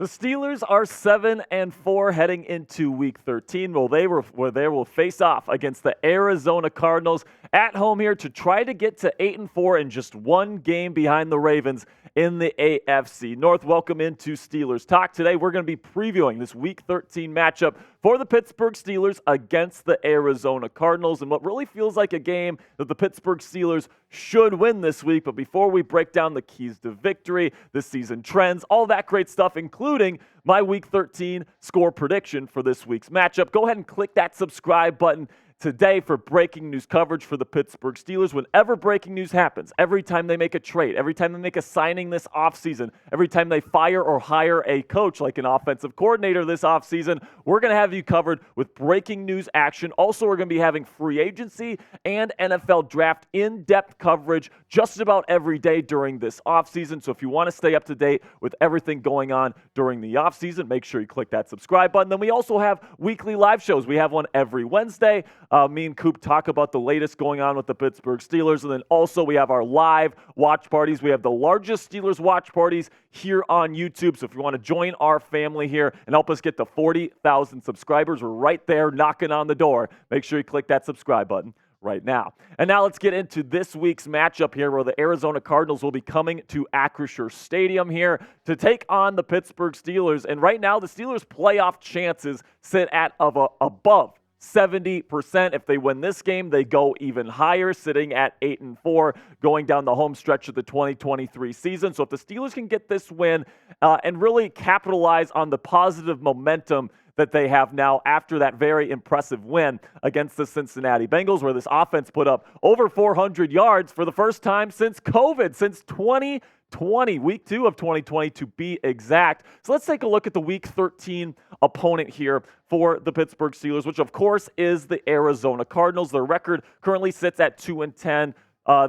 Steelers are 7-4 heading into Week 13. Where they will face off against the Arizona Cardinals at home here to try to get to 8-4 and just one game behind the Ravens in the AFC North. Welcome into Steelers Talk. Today we're going to be previewing this Week 13 matchup for the Pittsburgh Steelers against the Arizona Cardinals, and what really feels like a game that the Pittsburgh Steelers should win this week. But before we break down the keys to victory, the season trends, all that great stuff, including my Week 13 score prediction for this week's matchup, go ahead and click that subscribe button today for breaking news coverage for the Pittsburgh Steelers. Whenever breaking news happens, every time they make a trade, every time they make a signing this offseason, every time they fire or hire a coach like an offensive coordinator this offseason, we're going to have you covered with breaking news action. Also, we're going to be having free agency and NFL draft in-depth coverage just about every day during this offseason. So if you want to stay up to date with everything going on during the offseason, make sure you click that subscribe button. Then we also have weekly live shows. We have one every Wednesday. Me and Coop talk about the latest going on with the Pittsburgh Steelers. And then also we have our live watch parties. We have the largest Steelers watch parties here on YouTube. So if you want to join our family here and help us get to 40,000 subscribers, we're right there knocking on the door. Make sure you click that subscribe button right now. And now let's get into this week's matchup here, where the Arizona Cardinals will be coming to Acrisure Stadium here to take on the Pittsburgh Steelers. And right now the Steelers' playoff chances sit at above 70%. If they win this game, they go even higher, sitting at 8-4, going down the home stretch of the 2023 season. So if the Steelers can get this win and really capitalize on the positive momentum that they have now after that very impressive win against the Cincinnati Bengals, where this offense put up over 400 yards for the first time since COVID, since 2020, week 2 of 2020 to be exact. So let's take a look at the Week 13 opponent here for the Pittsburgh Steelers, which of course is the Arizona Cardinals. Their record currently sits at 2-10.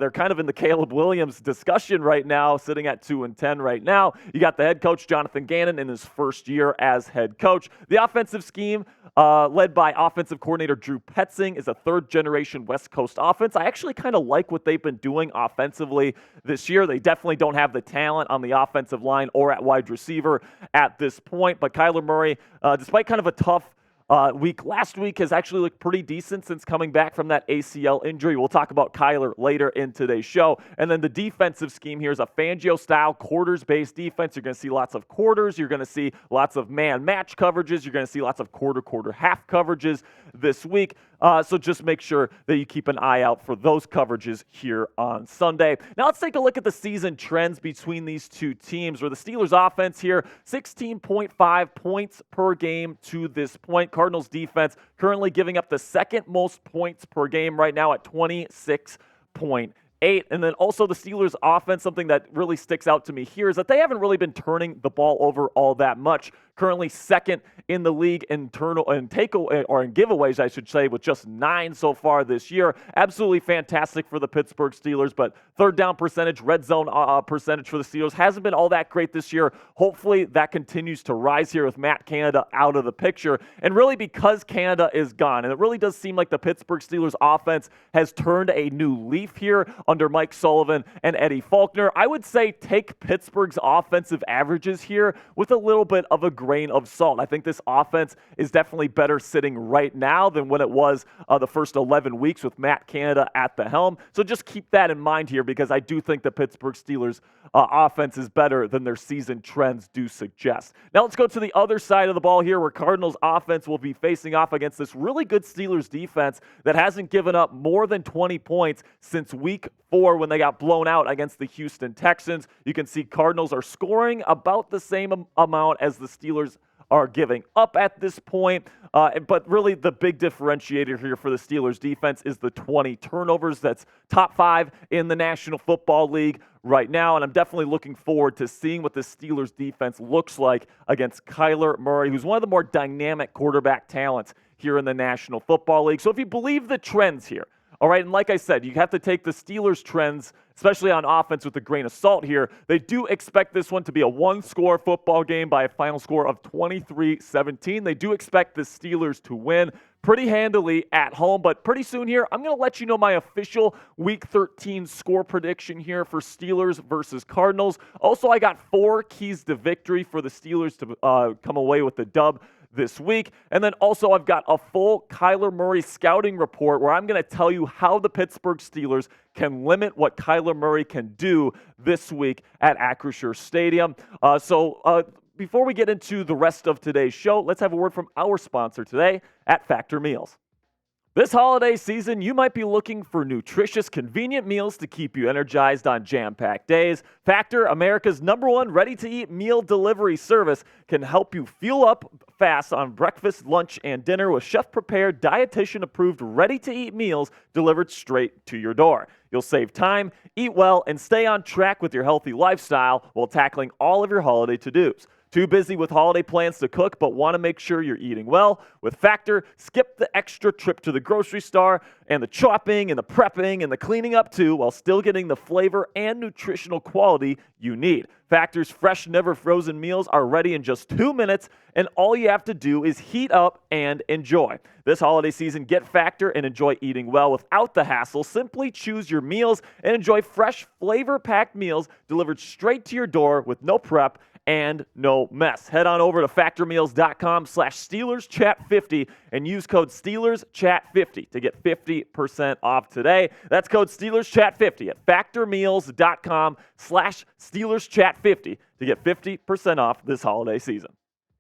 They're kind of in the Caleb Williams discussion right now, sitting at 2-10 right now. You got the head coach, Jonathan Gannon, in his first year as head coach. The offensive scheme, led by offensive coordinator Drew Petzing, is a third-generation West Coast offense. I actually kind of like what they've been doing offensively this year. They definitely don't have the talent on the offensive line or at wide receiver at this point. But Kyler Murray, despite kind of a tough week last week, has actually looked pretty decent since coming back from that ACL injury. We'll talk about Kyler later in today's show. And then the defensive scheme here is a Fangio-Style quarters-based defense. You're going to see lots of quarters. You're going to see lots of man-match coverages. You're going to see lots of quarter-half coverages this week. So just make sure that you keep an eye out for those coverages here on Sunday. Now let's take a look at the season trends between these two teams, where the Steelers offense here, 16.5 points per game to this point. Cardinals defense currently giving up the second most points per game right now at 26.8. And then also the Steelers offense, something that really sticks out to me here is that they haven't really been turning the ball over all that much. Currently second in the league in giveaways, I should say, with just 9 so far this year. Absolutely fantastic for the Pittsburgh Steelers, but third down percentage, red zone percentage for the Steelers hasn't been all that great this year. Hopefully that continues to rise here with Matt Canada out of the picture. And really because Canada is gone, and it really does seem like the Pittsburgh Steelers offense has turned a new leaf here under Mike Sullivan and Eddie Faulkner, I would say take Pittsburgh's offensive averages here with a little bit of a grain of salt. I think this offense is definitely better sitting right now than when it was the first 11 weeks with Matt Canada at the helm. So just keep that in mind here, because I do think the Pittsburgh Steelers offense is better than their season trends do suggest. Now let's go to the other side of the ball here, where Cardinals offense will be facing off against this really good Steelers defense that hasn't given up more than 20 points since week 4 when they got blown out against the Houston Texans. You can see Cardinals are scoring about the same amount as the Steelers are giving up at this point. But really the big differentiator here for the Steelers defense is the 20 turnovers. That's top 5 in the National Football League right now. And I'm definitely looking forward to seeing what the Steelers defense looks like against Kyler Murray, who's one of the more dynamic quarterback talents here in the National Football League. So if you believe the trends here All right, and like I said, you have to take the Steelers' trends, especially on offense, with a grain of salt here. They do expect this one to be a one-score football game by a final score of 23-17. They do expect the Steelers to win pretty handily at home, but pretty soon here, I'm going to let you know my official Week 13 score prediction here for Steelers versus Cardinals. Also, I got 4 keys to victory for the Steelers to come away with the dub this week. And then also I've got a full Kyler Murray scouting report where I'm going to tell you how the Pittsburgh Steelers can limit what Kyler Murray can do this week at Acrisure Stadium. Before we get into the rest of today's show, let's have a word from our sponsor today at Factor Meals. This holiday season, you might be looking for nutritious, convenient meals to keep you energized on jam-packed days. Factor, America's #1 ready-to-eat meal delivery service, can help you fuel up fast on breakfast, lunch, and dinner with chef-prepared, dietitian-approved, ready-to-eat meals delivered straight to your door. You'll save time, eat well, and stay on track with your healthy lifestyle while tackling all of your holiday to-dos. Too busy with holiday plans to cook, but want to make sure you're eating well? With Factor, skip the extra trip to the grocery store and the chopping and the prepping and the cleaning up too, while still getting the flavor and nutritional quality you need. Factor's fresh, never frozen meals are ready in just 2 minutes, and all you have to do is heat up and enjoy. This holiday season, get Factor and enjoy eating well without the hassle. Simply choose your meals and enjoy fresh, flavor-packed meals delivered straight to your door with no prep and no mess. Head on over to factormeals.com/SteelersChat50 and use code SteelersChat50 to get 50% off today. That's code SteelersChat50 at factormeals.com/SteelersChat50 to get 50% off this holiday season.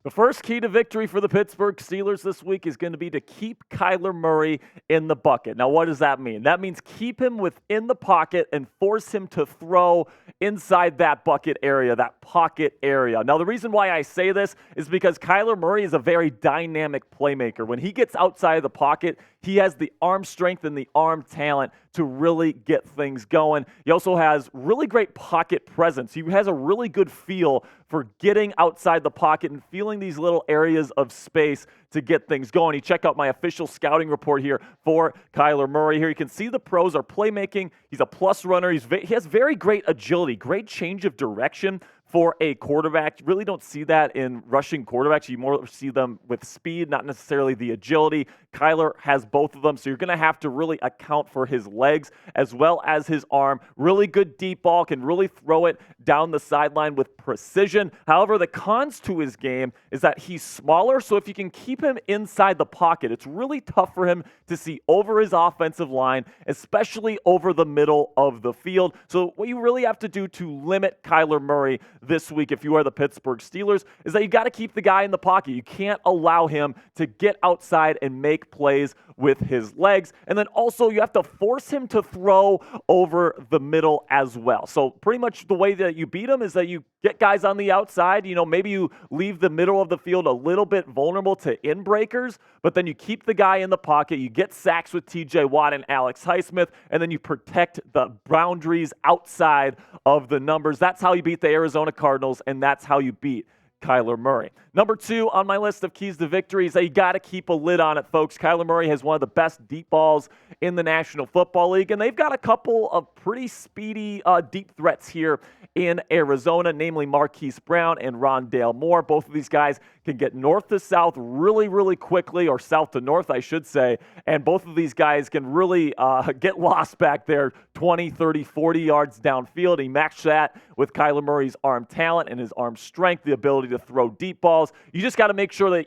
The first key to victory for the Pittsburgh Steelers this week is going to be to keep Kyler Murray in the bucket. Now, what does that mean? That means keep him within the pocket and force him to throw inside that bucket area, that pocket area. Now, the reason why I say this is because Kyler Murray is a very dynamic playmaker. When he gets outside of the pocket, he has the arm strength and the arm talent to really get things going. He also has really great pocket presence. He has a really good feel for getting outside the pocket and feeling these little areas of space to get things going. You check out my official scouting report here for Kyler Murray. Here you can see the pros are playmaking. He's a plus runner. He has very great agility, great change of direction for a quarterback. You really don't see that in rushing quarterbacks. You more see them with speed, not necessarily the agility. Kyler has both of them, so you're going to have to really account for his legs as well as his arm. Really good deep ball, can really throw it down the sideline with precision. However, the cons to his game is that he's smaller, so if you can keep him inside the pocket, it's really tough for him to see over his offensive line, especially over the middle of the field. So what you really have to do to limit Kyler Murray this week, if you are the Pittsburgh Steelers, is that you got to keep the guy in the pocket. You can't allow him to get outside and make plays with his legs. And then also you have to force him to throw over the middle as well. So pretty much the way that you beat him is that you get guys on the outside. You know, maybe you leave the middle of the field a little bit vulnerable to in-breakers, but then you keep the guy in the pocket. You get sacks with TJ Watt and Alex Highsmith, and then you protect the boundaries outside of the numbers. That's how you beat the Arizona Cardinals, and that's how you beat Kyler Murray. Number 2 on my list of keys to victory is that you got to keep a lid on it, folks. Kyler Murray has one of the best deep balls in the National Football League, and they've got a couple of pretty speedy deep threats here in Arizona, namely Marquise Brown and Rondale Moore. Both of these guys can get north to south really, really quickly, or south to north, I should say, and both of these guys can really get lost back there 20, 30, 40 yards downfield. He matched that with Kyler Murray's arm talent and his arm strength, the ability to throw deep balls. You just got to make sure that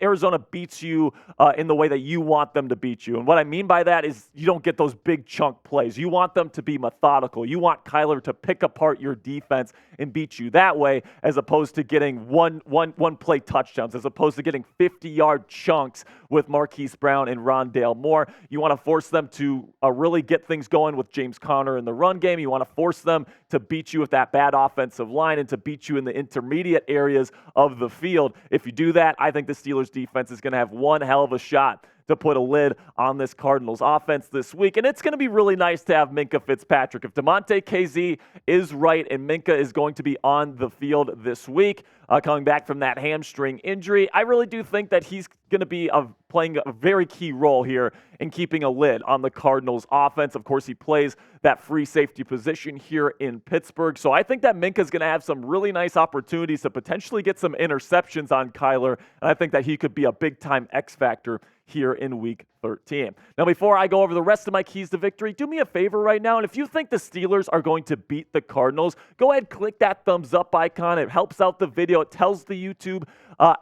Arizona beats you in the way that you want them to beat you. And what I mean by that is you don't get those big chunk plays. You want them to be methodical. You want Kyler to pick apart your defense and beat you that way, as opposed to getting one play touchdowns, as opposed to getting 50-yard chunks with Marquise Brown and Rondale Moore. You want to force them to really get things going with James Conner in the run game. You want to force them to beat you with that bad offensive line and to beat you in the intermediate areas of the field. If you do that, I think the Steelers defense is going to have one hell of a shot to put a lid on this Cardinals offense this week. And it's going to be really nice to have Minkah Fitzpatrick. If DeMonte KZ is right and Minkah is going to be on the field this week, coming back from that hamstring injury, I really do think that he's going to be playing a very key role here in keeping a lid on the Cardinals offense. Of course, he plays that free safety position here in Pittsburgh. So I think that Minkah's going to have some really nice opportunities to potentially get some interceptions on Kyler. And I think that he could be a big-time X factor here in Week 13. Now, before I go over the rest of my keys to victory, do me a favor right now. And if you think the Steelers are going to beat the Cardinals, go ahead, click that thumbs up icon. It helps out the video. It tells the YouTube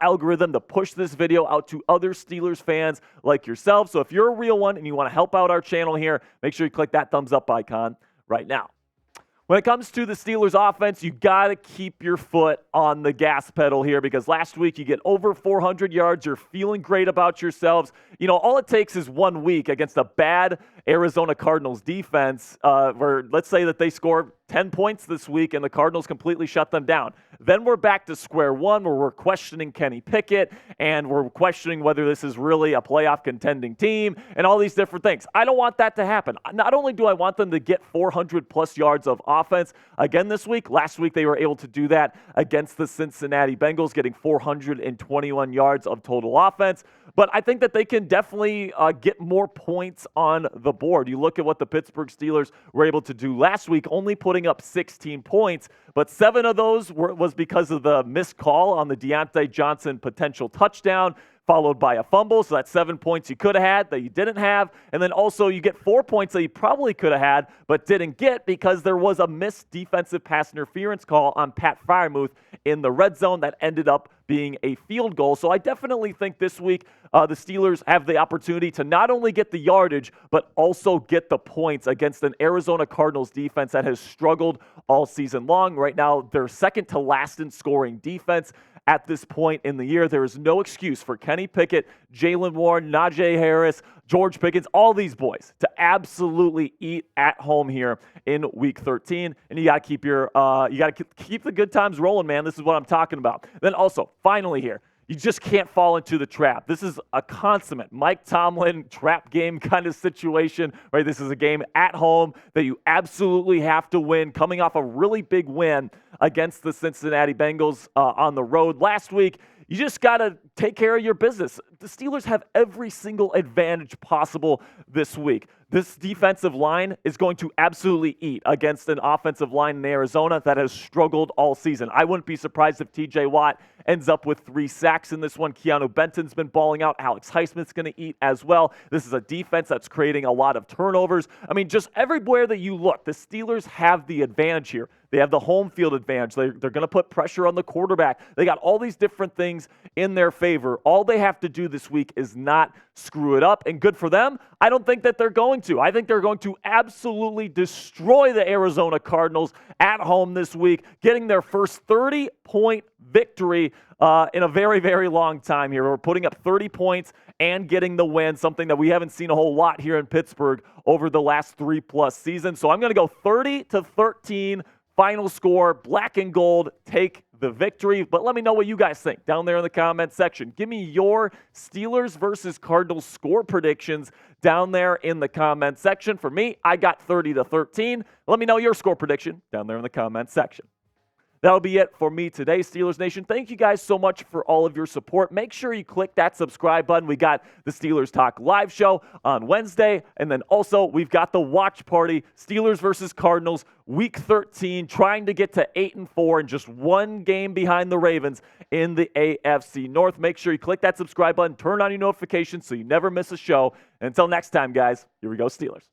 algorithm to push this video out to other Steelers fans like yourself. So if you're a real one and you want to help out our channel here, make sure you click that thumbs up icon right now. When it comes to the Steelers offense, you got to keep your foot on the gas pedal here, because last week you get over 400 yards. You're feeling great about yourselves. You know, all it takes is 1 week against a bad Arizona Cardinals defense, where let's say that they score 10 points this week and the Cardinals completely shut them down. Then we're back to square one, where we're questioning Kenny Pickett and we're questioning whether this is really a playoff contending team and all these different things. I don't want that to happen. Not only do I want them to get 400 plus yards of offense again this week, last week they were able to do that against the Cincinnati Bengals, getting 421 yards of total offense. But I think that they can definitely get more points on the board. You look at what the Pittsburgh Steelers were able to do last week, only putting up 16 points, but 7 of those was because of the missed call on the Deontay Johnson potential touchdown, followed by a fumble. So that's 7 points you could have had that you didn't have. And then also you get 4 points that you probably could have had but didn't get because there was a missed defensive pass interference call on Pat Freiermuth in the red zone that ended up being a field goal. So I definitely think this week the Steelers have the opportunity to not only get the yardage but also get the points against an Arizona Cardinals defense that has struggled all season long. Right now, they're second to last in scoring defense. At this point in the year, there is no excuse for Kenny Pickett, Jaylen Warren, Najee Harris, George Pickens, all these boys to absolutely eat at home here in Week 13. And you got to keep keep the good times rolling, man. This is what I'm talking about. Then also, finally here, you just can't fall into the trap. This is a consummate Mike Tomlin trap game kind of situation, right? This is a game at home that you absolutely have to win, coming off a really big win against the Cincinnati Bengals on the road last week. You just got to take care of your business. The Steelers have every single advantage possible this week. This defensive line is going to absolutely eat against an offensive line in Arizona that has struggled all season. I wouldn't be surprised if TJ Watt ends up with 3 sacks in this one. Keanu Benton's been balling out. Alex Highsmith's going to eat as well. This is a defense that's creating a lot of turnovers. I mean, just everywhere that you look, the Steelers have the advantage here. They have the home field advantage. They're going to put pressure on the quarterback. They got all these different things in their favor. All they have to do this week is not screw it up, and good for them. I don't think that they're going to. I think they're going to absolutely destroy the Arizona Cardinals at home this week, getting their first 30-point victory in a very, very long time here. We're putting up 30 points and getting the win, something that we haven't seen a whole lot here in Pittsburgh over the last 3+ seasons. So I'm going to go 30-13. Final score, black and gold, take the victory. But let me know what you guys think down there in the comment section. Give me your Steelers versus Cardinals score predictions down there in the comment section. For me, I got 30-13. Let me know your score prediction down there in the comment section. That'll be it for me today, Steelers Nation. Thank you guys so much for all of your support. Make sure you click that subscribe button. We got the Steelers Talk live show on Wednesday, and then also we've got the watch party, Steelers versus Cardinals, Week 13, trying to get to 8-4 and just 1 game behind the Ravens in the AFC North. Make sure you click that subscribe button, turn on your notifications so you never miss a show. And until next time, guys, here we go, Steelers.